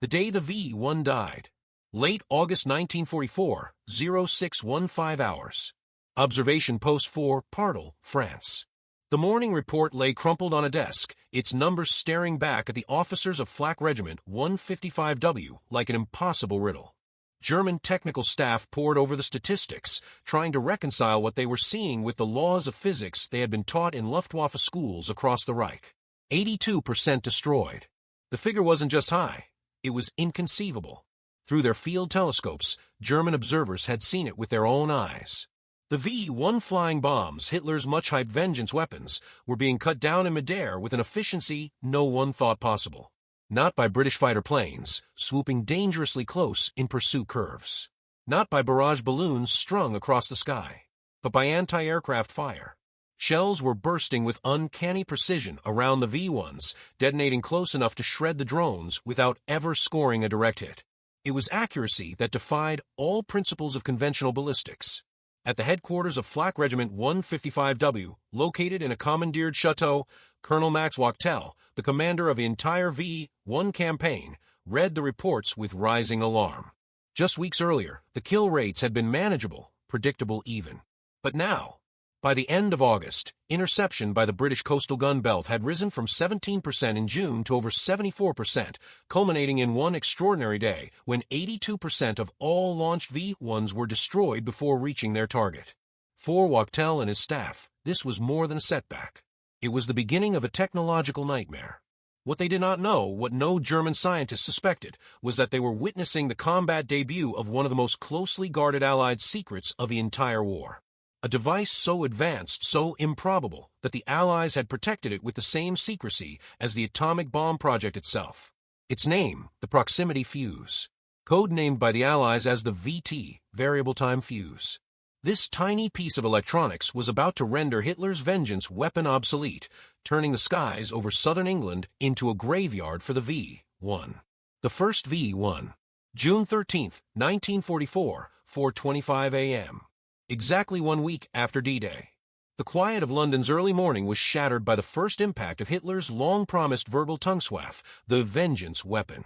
The day the V-1 died. Late August 1944, 0615 hours. Observation Post 4, Partel, France. The morning report lay crumpled on a desk, its numbers staring back at the officers of Flak Regiment 155W like an impossible riddle. German technical staff pored over the statistics, trying to reconcile what they were seeing with the laws of physics they had been taught in Luftwaffe schools across the Reich. 82% destroyed. The figure wasn't just high, it was inconceivable. Through their field telescopes, German observers had seen it with their own eyes. The V-1 flying bombs, Hitler's much-hyped vengeance weapons, were being cut down in midair with an efficiency no one thought possible. Not by British fighter planes, swooping dangerously close in pursuit curves. Not by barrage balloons strung across the sky, but by anti-aircraft fire. Shells were bursting with uncanny precision around the V-1s, detonating close enough to shred the drones without ever scoring a direct hit. It was accuracy that defied all principles of conventional ballistics. At the headquarters of Flak Regiment 155W, located in a commandeered chateau, Colonel Max Wachtel, the commander of the entire V-1 campaign, read the reports with rising alarm. Just weeks earlier, the kill rates had been manageable, predictable even. But now, by the end of August, interception by the British coastal gun belt had risen from 17% in June to over 74%, culminating in one extraordinary day when 82% of all launched V-1s were destroyed before reaching their target. For Wachtel and his staff, this was more than a setback. It was the beginning of a technological nightmare. What they did not know, what no German scientists suspected, was that they were witnessing the combat debut of one of the most closely guarded Allied secrets of the entire war. A device so advanced, so improbable, that the Allies had protected it with the same secrecy as the atomic bomb project itself. Its name, the proximity fuse, codenamed by the Allies as the VT, variable time fuse. This tiny piece of electronics was about to render Hitler's vengeance weapon obsolete, turning the skies over southern England into a graveyard for the V-1. The first V-1. June 13, 1944, 4:25 a.m. Exactly 1 week after D-Day. The quiet of London's early morning was shattered by the first impact of Hitler's long-promised verbal tongue-swaff, the vengeance weapon.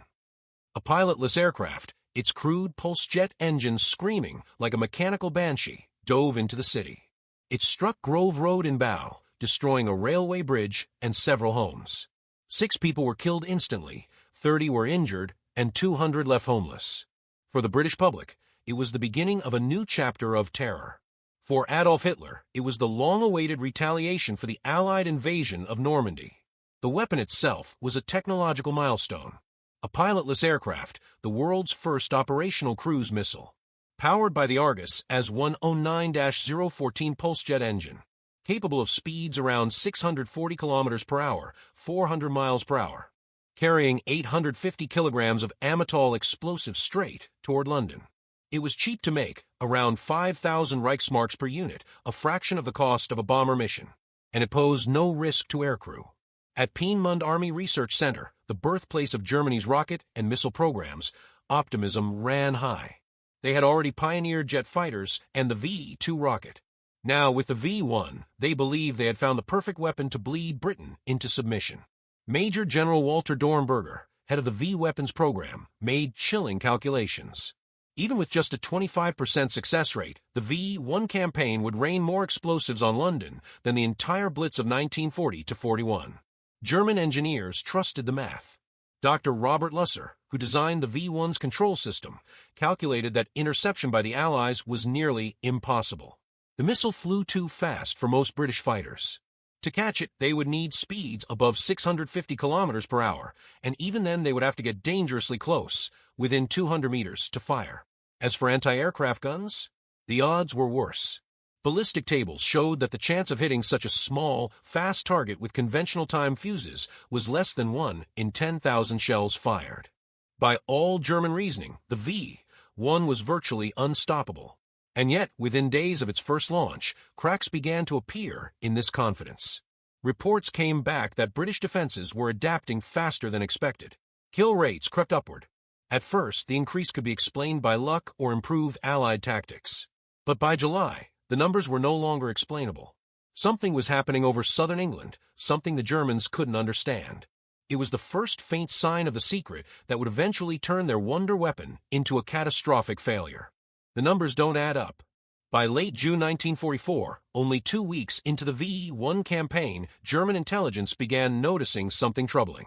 A pilotless aircraft, its crude pulse-jet engines screaming like a mechanical banshee, dove into the city. It struck Grove Road in Bow, destroying a railway bridge and several homes. 6 people were killed instantly, 30 were injured, and 200 left homeless. For the British public, it was the beginning of a new chapter of terror. For Adolf Hitler, it was the long-awaited retaliation for the Allied invasion of Normandy. The weapon itself was a technological milestone. A pilotless aircraft, the world's first operational cruise missile. Powered by the Argus as 109-014 pulse-jet engine. Capable of speeds around 640 kilometers per hour, 400 miles per hour. Carrying 850 kilograms of Amatol explosive straight toward London. It was cheap to make, around 5,000 Reichsmarks per unit, a fraction of the cost of a bomber mission, and it posed no risk to aircrew. At Peenemünde Army Research Center, the birthplace of Germany's rocket and missile programs, optimism ran high. They had already pioneered jet fighters and the V-2 rocket. Now, with the V-1, they believed they had found the perfect weapon to bleed Britain into submission. Major General Walter Dornberger, head of the V-weapons program, made chilling calculations. Even with just a 25% success rate, the V-1 campaign would rain more explosives on London than the entire Blitz of 1940-41. German engineers trusted the math. Dr. Robert Lusser, who designed the V-1's control system, calculated that interception by the Allies was nearly impossible. The missile flew too fast for most British fighters. To catch it, they would need speeds above 650 kilometers per hour, and even then they would have to get dangerously close, within 200 meters, to fire. As for anti-aircraft guns, the odds were worse. Ballistic tables showed that the chance of hitting such a small, fast target with conventional time fuses was less than 1 in 10,000 shells fired. By all German reasoning, the V-1 was virtually unstoppable. And yet, within days of its first launch, cracks began to appear in this confidence. Reports came back that British defenses were adapting faster than expected. Kill rates crept upward. At first, the increase could be explained by luck or improved Allied tactics. But by July, the numbers were no longer explainable. Something was happening over southern England, something the Germans couldn't understand. It was the first faint sign of the secret that would eventually turn their wonder weapon into a catastrophic failure. The numbers don't add up. By late June 1944, only 2 weeks into the V-1 campaign, German intelligence began noticing something troubling.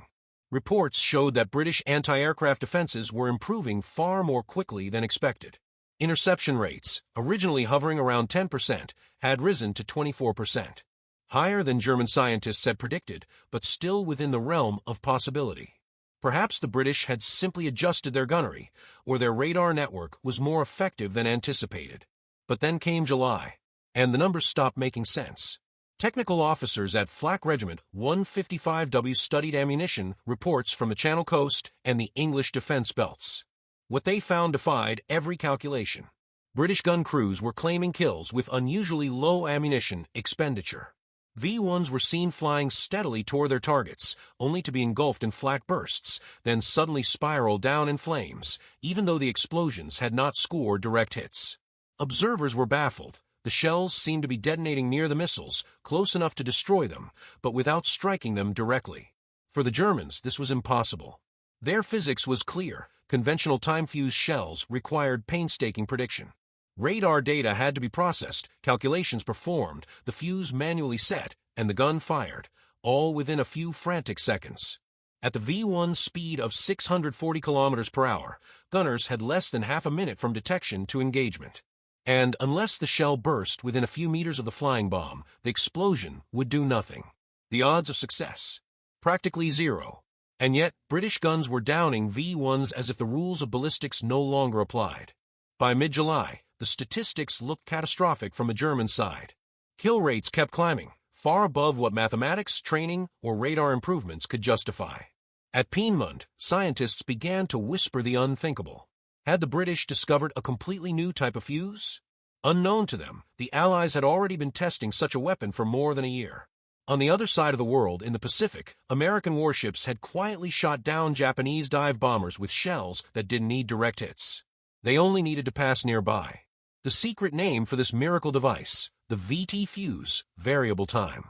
Reports showed that British anti-aircraft defenses were improving far more quickly than expected. Interception rates, originally hovering around 10%, had risen to 24%. Higher than German scientists had predicted, but still within the realm of possibility. Perhaps the British had simply adjusted their gunnery, or their radar network was more effective than anticipated. But then came July, and the numbers stopped making sense. Technical officers at Flak Regiment 155W studied ammunition reports from the Channel Coast and the English defense belts. What they found defied every calculation. British gun crews were claiming kills with unusually low ammunition expenditure. V-1s were seen flying steadily toward their targets, only to be engulfed in flak bursts, then suddenly spiral down in flames, even though the explosions had not scored direct hits. Observers were baffled. The shells seemed to be detonating near the missiles, close enough to destroy them, but without striking them directly. For the Germans, this was impossible. Their physics was clear. Conventional time-fused shells required painstaking prediction. Radar data had to be processed, calculations performed, the fuse manually set, and the gun fired, all within a few frantic seconds. At the V-1 speed of 640 km per hour, gunners had less than half a minute from detection to engagement. And unless the shell burst within a few meters of the flying bomb, the explosion would do nothing. The odds of success? Practically zero. And yet, British guns were downing V-1s as if the rules of ballistics no longer applied. By mid-July, the statistics looked catastrophic from the German side. Kill rates kept climbing, far above what mathematics, training, or radar improvements could justify. At Peenemünde, scientists began to whisper the unthinkable. Had the British discovered a completely new type of fuse? Unknown to them, the Allies had already been testing such a weapon for more than a year. On the other side of the world, in the Pacific, American warships had quietly shot down Japanese dive bombers with shells that didn't need direct hits. They only needed to pass nearby. The secret name for this miracle device, the VT fuse, variable time.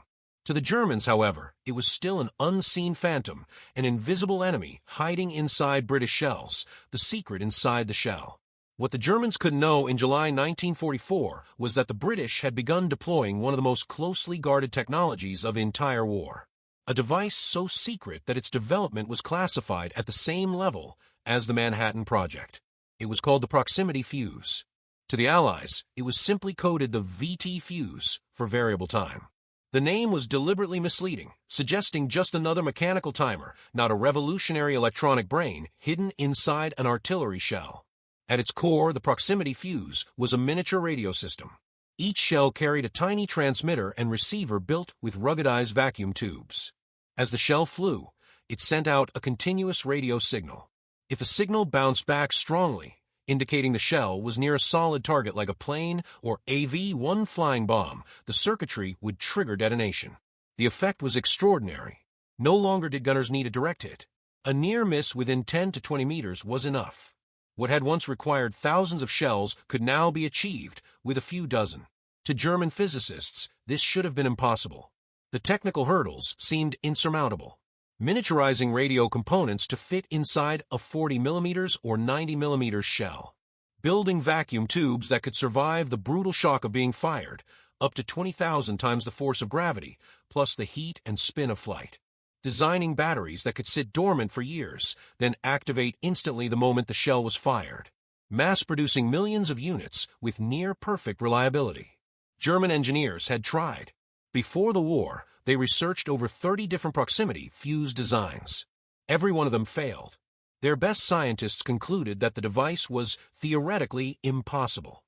To the Germans, however, it was still an unseen phantom, an invisible enemy hiding inside British shells, the secret inside the shell. What the Germans could know in July 1944 was that the British had begun deploying one of the most closely guarded technologies of the entire war. A device so secret that its development was classified at the same level as the Manhattan Project. It was called the proximity fuse. To the Allies, it was simply coded the VT fuse for variable time. The name was deliberately misleading, suggesting just another mechanical timer, not a revolutionary electronic brain hidden inside an artillery shell. At its core, the proximity fuse was a miniature radio system. Each shell carried a tiny transmitter and receiver built with ruggedized vacuum tubes. As the shell flew, it sent out a continuous radio signal. If a signal bounced back strongly, indicating the shell was near a solid target like a plane or a V-1 flying bomb, the circuitry would trigger detonation. The effect was extraordinary. No longer did gunners need a direct hit. A near miss within 10 to 20 meters was enough. What had once required thousands of shells could now be achieved with a few dozen. To German physicists, this should have been impossible. The technical hurdles seemed insurmountable. Miniaturizing radio components to fit inside a 40mm or 90mm shell. Building vacuum tubes that could survive the brutal shock of being fired, up to 20,000 times the force of gravity, plus the heat and spin of flight. Designing batteries that could sit dormant for years, then activate instantly the moment the shell was fired. Mass-producing millions of units with near-perfect reliability. German engineers had tried. Before the war, they researched over 30 different proximity fuse designs. Every one of them failed. Their best scientists concluded that the device was theoretically impossible.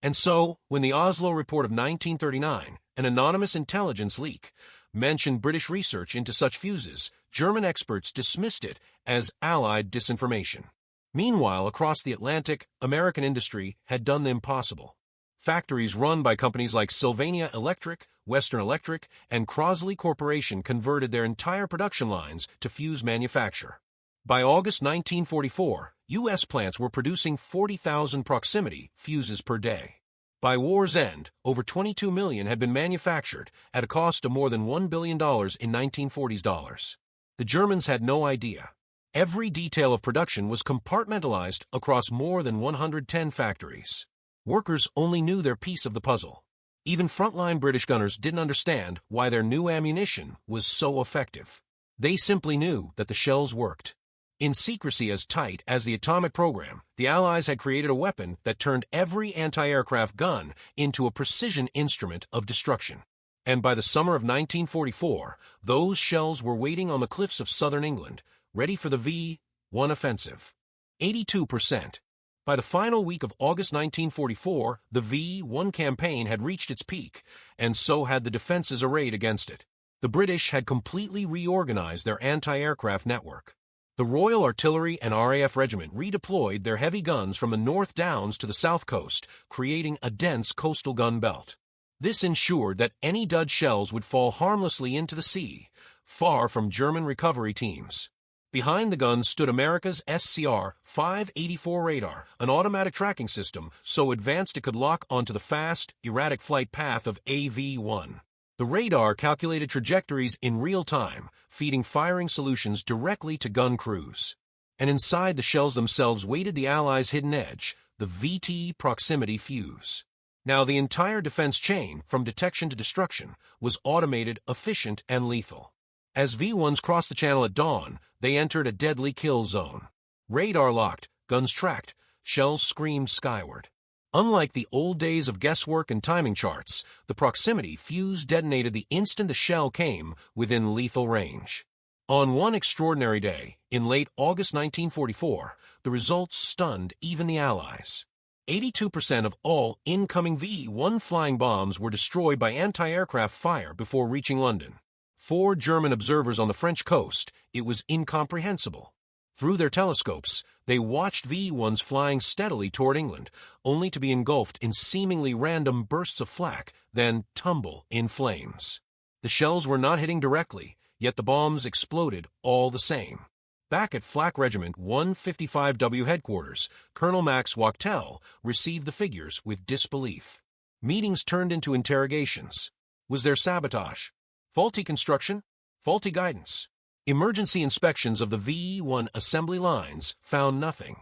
And so, when the Oslo Report of 1939, an anonymous intelligence leak, mentioned British research into such fuses, German experts dismissed it as Allied disinformation. Meanwhile, across the Atlantic, American industry had done the impossible. Factories run by companies like Sylvania Electric, Western Electric, and Crosley Corporation converted their entire production lines to fuse manufacture. By August 1944, U.S. plants were producing 40,000 proximity fuses per day. By war's end, over 22 million had been manufactured at a cost of more than $1 billion in 1940s dollars. The Germans had no idea. Every detail of production was compartmentalized across more than 110 factories. Workers only knew their piece of the puzzle. Even frontline British gunners didn't understand why their new ammunition was so effective. They simply knew that the shells worked. In secrecy as tight as the atomic program, the Allies had created a weapon that turned every anti-aircraft gun into a precision instrument of destruction. And by the summer of 1944, those shells were waiting on the cliffs of southern England, ready for the V-1 offensive. 82%. By the final week of August 1944, the V-1 campaign had reached its peak, and so had the defenses arrayed against it. The British had completely reorganized their anti-aircraft network. The Royal Artillery and RAF Regiment redeployed their heavy guns from the North Downs to the South Coast, creating a dense coastal gun belt. This ensured that any dud shells would fall harmlessly into the sea, far from German recovery teams. Behind the guns stood America's SCR-584 radar, an automatic tracking system so advanced it could lock onto the fast, erratic flight path of a V-1. The radar calculated trajectories in real time, feeding firing solutions directly to gun crews. And inside the shells themselves waited the Allies' hidden edge, the VT proximity fuse. Now the entire defense chain, from detection to destruction, was automated, efficient, and lethal. As V-1s crossed the channel at dawn, they entered a deadly kill zone. Radar locked, guns tracked, shells screamed skyward. Unlike the old days of guesswork and timing charts, the proximity fuse detonated the instant the shell came within lethal range. On one extraordinary day, in late August 1944, the results stunned even the Allies. 82% of all incoming V-1 flying bombs were destroyed by anti-aircraft fire before reaching London. For German observers on the French coast, it was incomprehensible. Through their telescopes, they watched V-1s flying steadily toward England, only to be engulfed in seemingly random bursts of flak, then tumble in flames. The shells were not hitting directly, yet the bombs exploded all the same. Back at Flak Regiment 155W headquarters, Colonel Max Wachtel received the figures with disbelief. Meetings turned into interrogations. Was there sabotage? Faulty construction? Faulty guidance? Emergency inspections of the V-1 assembly lines found nothing.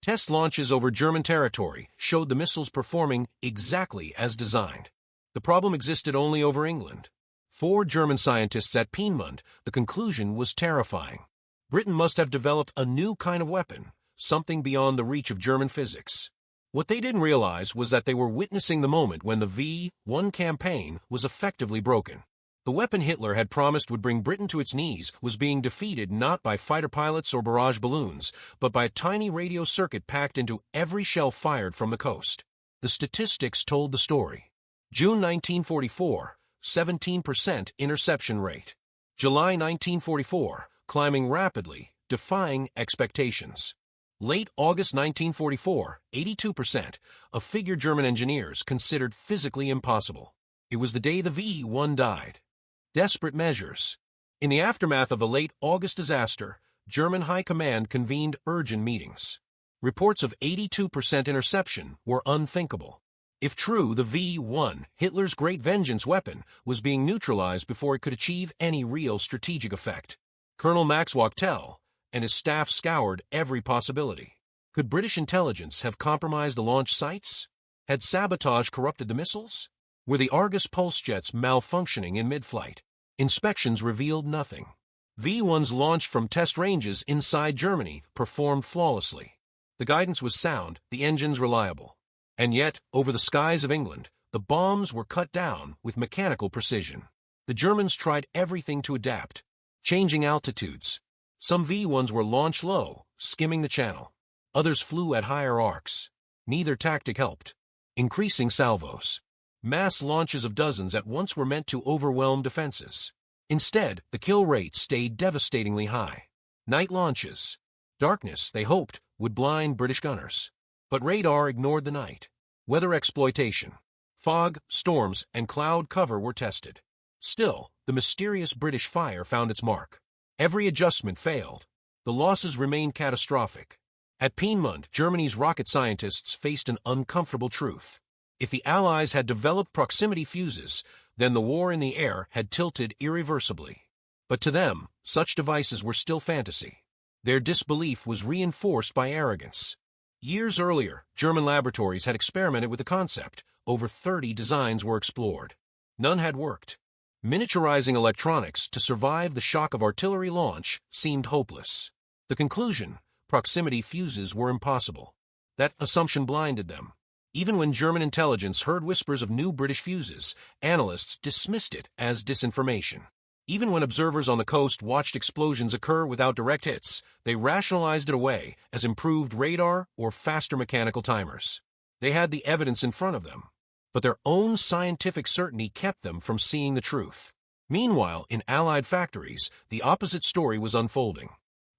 Test launches over German territory showed the missiles performing exactly as designed. The problem existed only over England. For German scientists at Piedmont, the conclusion was terrifying. Britain must have developed a new kind of weapon, something beyond the reach of German physics. What they didn't realize was that they were witnessing the moment when the V-1 campaign was effectively broken. The weapon Hitler had promised would bring Britain to its knees was being defeated not by fighter pilots or barrage balloons, but by a tiny radio circuit packed into every shell fired from the coast. The statistics told the story. June 1944, 17% interception rate. July 1944, climbing rapidly, defying expectations. Late August 1944, 82%, a figure German engineers considered physically impossible. It was the day the V-1 died. Desperate measures. In the aftermath of the late August disaster, German High Command convened urgent meetings. Reports of 82% interception were unthinkable. If true, the V-1, Hitler's great vengeance weapon, was being neutralized before it could achieve any real strategic effect. Colonel Max Wachtel and his staff scoured every possibility. Could British intelligence have compromised the launch sites? Had sabotage corrupted the missiles? Were the Argus pulse jets malfunctioning in mid-flight? Inspections revealed nothing. V-1s launched from test ranges inside Germany performed flawlessly. The guidance was sound, the engines reliable. And yet, over the skies of England, the bombs were cut down with mechanical precision. The Germans tried everything to adapt, changing altitudes. Some V-1s were launched low, skimming the channel. Others flew at higher arcs. Neither tactic helped. Increasing salvos. Mass launches of dozens at once were meant to overwhelm defenses. Instead, the kill rate stayed devastatingly high. Night launches. Darkness, they hoped, would blind British gunners. But radar ignored the night. Weather exploitation. Fog, storms, and cloud cover were tested. Still, the mysterious British fire found its mark. Every adjustment failed. The losses remained catastrophic. At Piedmont, Germany's rocket scientists faced an uncomfortable truth. If the Allies had developed proximity fuses, then the war in the air had tilted irreversibly. But to them, such devices were still fantasy. Their disbelief was reinforced by arrogance. Years earlier, German laboratories had experimented with the concept. Over 30 designs were explored. None had worked. Miniaturizing electronics to survive the shock of artillery launch seemed hopeless. The conclusion: proximity fuses were impossible. That assumption blinded them. Even when German intelligence heard whispers of new British fuses, analysts dismissed it as disinformation. Even when observers on the coast watched explosions occur without direct hits, they rationalized it away as improved radar or faster mechanical timers. They had the evidence in front of them, but their own scientific certainty kept them from seeing the truth. Meanwhile, in Allied factories, the opposite story was unfolding.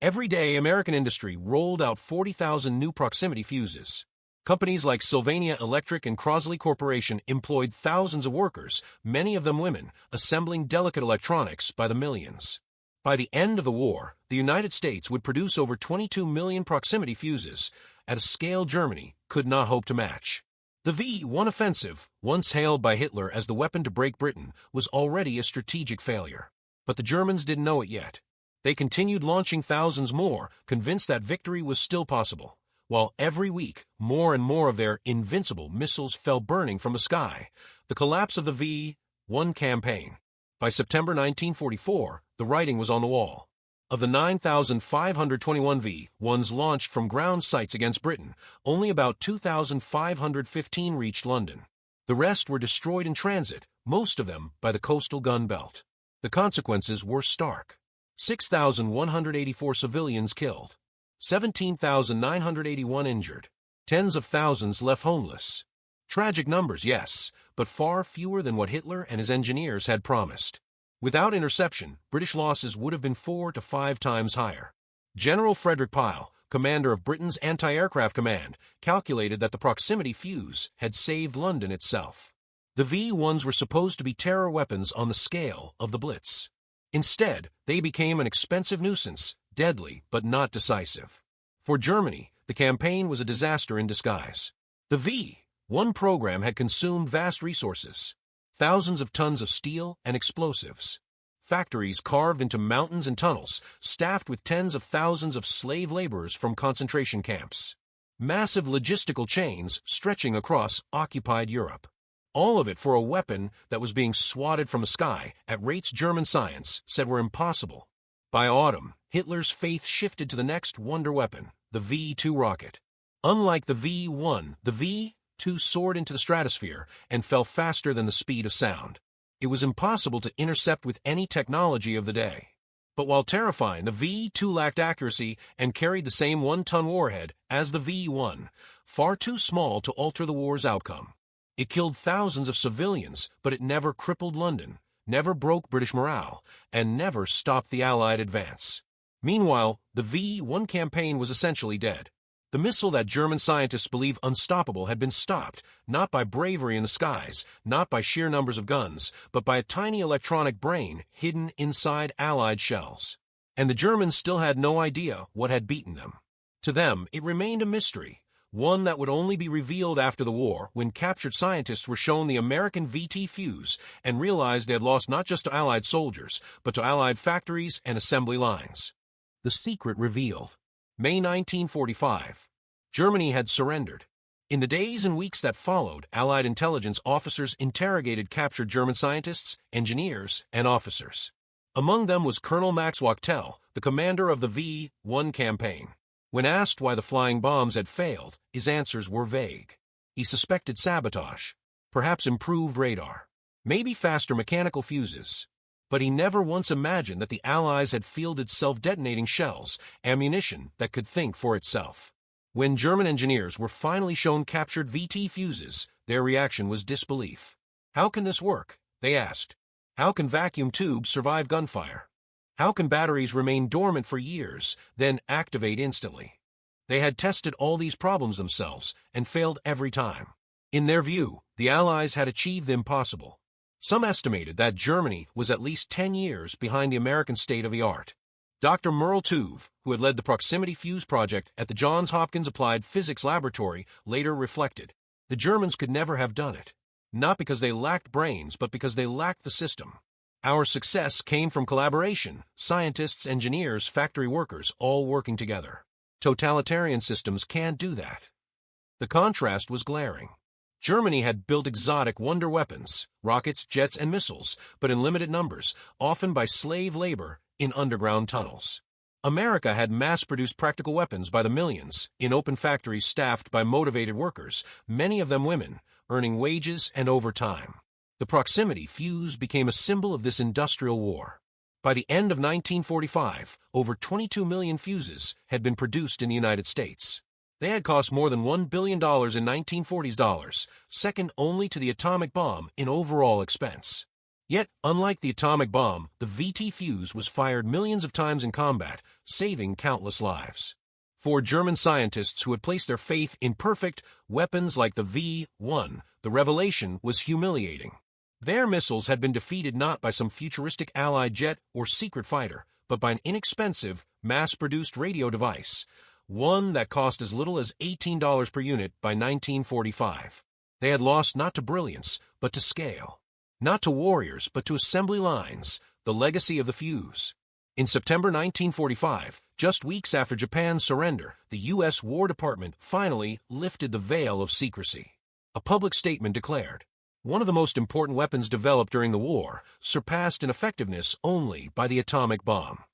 Every day, American industry rolled out 40,000 new proximity fuses. Companies like Sylvania Electric and Crosley Corporation employed thousands of workers, many of them women, assembling delicate electronics by the millions. By the end of the war, the United States would produce over 22 million proximity fuses, at a scale Germany could not hope to match. The V-1 offensive, once hailed by Hitler as the weapon to break Britain, was already a strategic failure. But the Germans didn't know it yet. They continued launching thousands more, convinced that victory was still possible. While every week, more and more of their invincible missiles fell burning from the sky, the collapse of the V-1 campaign. By September 1944, the writing was on the wall. Of the 9,521 V-1s launched from ground sites against Britain, only about 2,515 reached London. The rest were destroyed in transit, most of them by the coastal gun belt. The consequences were stark. 6,184 civilians killed. 17,981 injured. Tens of thousands left homeless. Tragic numbers, yes, but far fewer than what Hitler and his engineers had promised. Without interception, British losses would have been 4 to 5 times higher. General Frederick Pyle, commander of Britain's anti-aircraft command, calculated that the proximity fuse had saved London itself. The V-1s were supposed to be terror weapons on the scale of the Blitz. Instead, they became an expensive nuisance, deadly but not decisive. For Germany, the campaign was a disaster in disguise. The V-1 program had consumed vast resources. Thousands of tons of steel and explosives. Factories carved into mountains and tunnels, staffed with tens of thousands of slave laborers from concentration camps. Massive logistical chains stretching across occupied Europe. All of it for a weapon that was being swatted from the sky at rates German science said were impossible. By autumn, Hitler's faith shifted to the next wonder weapon, the V-2 rocket. Unlike the V-1, the V-2 soared into the stratosphere and fell faster than the speed of sound. It was impossible to intercept with any technology of the day. But while terrifying, the V-2 lacked accuracy and carried the same 1-ton warhead as the V-1, far too small to alter the war's outcome. It killed thousands of civilians, but it never crippled London, never broke British morale, and never stopped the Allied advance. Meanwhile, the V-1 campaign was essentially dead. The missile that German scientists believe unstoppable had been stopped, not by bravery in the skies, not by sheer numbers of guns, but by a tiny electronic brain hidden inside Allied shells. And the Germans still had no idea what had beaten them. To them, it remained a mystery, one that would only be revealed after the war when captured scientists were shown the American VT fuse and realized they had lost not just to Allied soldiers, but to Allied factories and assembly lines. The secret revealed. May 1945. Germany had surrendered. In the days and weeks that followed, Allied intelligence officers interrogated captured German scientists, engineers, and officers. Among them was Colonel Max Wachtel, the commander of the V-1 campaign. When asked why the flying bombs had failed, his answers were vague. He suspected sabotage, perhaps improved radar, maybe faster mechanical fuses. But he never once imagined that the Allies had fielded self-detonating shells, ammunition that could think for itself. When German engineers were finally shown captured VT fuses, their reaction was disbelief. How can this work? They asked. How can vacuum tubes survive gunfire? How can batteries remain dormant for years, then activate instantly? They had tested all these problems themselves and failed every time. In their view, the Allies had achieved the impossible. Some estimated that Germany was at least 10 years behind the American state of the art. Dr. Merle Tuve, who had led the proximity fuse project at the Johns Hopkins Applied Physics Laboratory, later reflected, the Germans could never have done it. Not because they lacked brains, but because they lacked the system. Our success came from collaboration, scientists, engineers, factory workers, all working together. Totalitarian systems can't do that. The contrast was glaring. Germany had built exotic wonder weapons, rockets, jets, and missiles, but in limited numbers, often by slave labor in underground tunnels. America had mass-produced practical weapons by the millions, in open factories staffed by motivated workers, many of them women, earning wages and overtime. The proximity fuse became a symbol of this industrial war. By the end of 1945, over 22 million fuses had been produced in the United States. They had cost more than $1 billion in 1940s dollars, second only to the atomic bomb in overall expense. Yet, unlike the atomic bomb, the VT fuse was fired millions of times in combat, saving countless lives. For German scientists who had placed their faith in perfect weapons like the V-1, the revelation was humiliating. Their missiles had been defeated not by some futuristic Allied jet or secret fighter, but by an inexpensive, mass-produced radio device, one that cost as little as $18 per unit by 1945. They had lost not to brilliance, but to scale. Not to warriors, but to assembly lines, the legacy of the fuse. In September 1945, just weeks after Japan's surrender, the U.S. War Department finally lifted the veil of secrecy. A public statement declared, "One of the most important weapons developed during the war, surpassed in effectiveness only by the atomic bomb."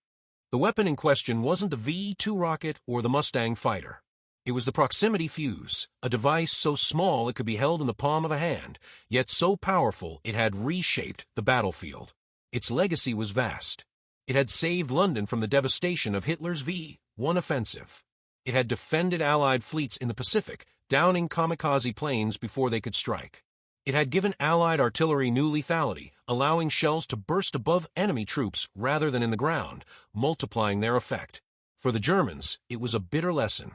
The weapon in question wasn't the V-2 rocket or the Mustang fighter. It was the proximity fuse, a device so small it could be held in the palm of a hand, yet so powerful it had reshaped the battlefield. Its legacy was vast. It had saved London from the devastation of Hitler's V-1 offensive. It had defended Allied fleets in the Pacific, downing kamikaze planes before they could strike. It had given Allied artillery new lethality, allowing shells to burst above enemy troops rather than in the ground, multiplying their effect. For the Germans, it was a bitter lesson.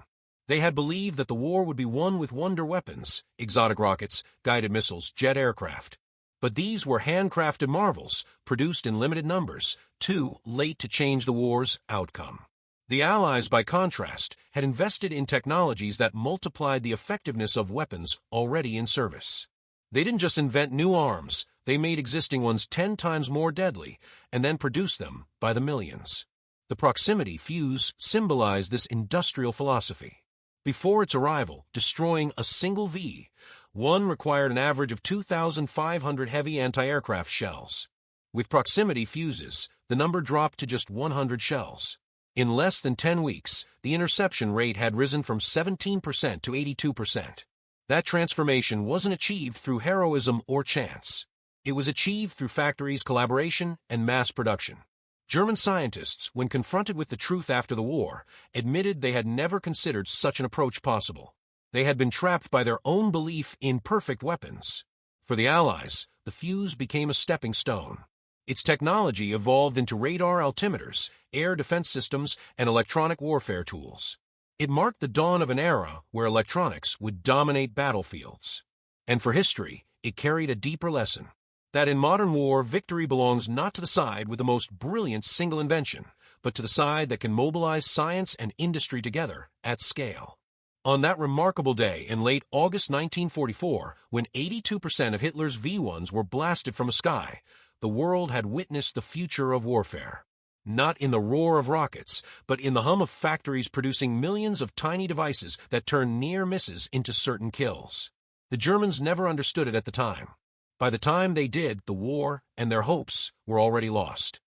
They had believed that the war would be won with wonder weapons, exotic rockets, guided missiles, jet aircraft. But these were handcrafted marvels, produced in limited numbers, too late to change the war's outcome. The Allies, by contrast, had invested in technologies that multiplied the effectiveness of weapons already in service. They didn't just invent new arms, they made existing ones 10 times more deadly, and then produced them by the millions. The proximity fuse symbolized this industrial philosophy. Before its arrival, destroying a single V-1 required an average of 2,500 heavy anti-aircraft shells. With proximity fuses, the number dropped to just 100 shells. In less than 10 weeks, the interception rate had risen from 17% to 82%. That transformation wasn't achieved through heroism or chance. It was achieved through factories, collaboration, and mass production. German scientists, when confronted with the truth after the war, admitted they had never considered such an approach possible. They had been trapped by their own belief in perfect weapons. For the Allies, the fuse became a stepping stone. Its technology evolved into radar altimeters, air defense systems, and electronic warfare tools. It marked the dawn of an era where electronics would dominate battlefields. And for history, it carried a deeper lesson. That in modern war, victory belongs not to the side with the most brilliant single invention, but to the side that can mobilize science and industry together at scale. On that remarkable day in late August 1944, when 82% of Hitler's V-1s were blasted from a sky, the world had witnessed the future of warfare. Not in the roar of rockets, but in the hum of factories producing millions of tiny devices that turned near misses into certain kills. The Germans never understood it at the time. By the time they did, the war and their hopes were already lost.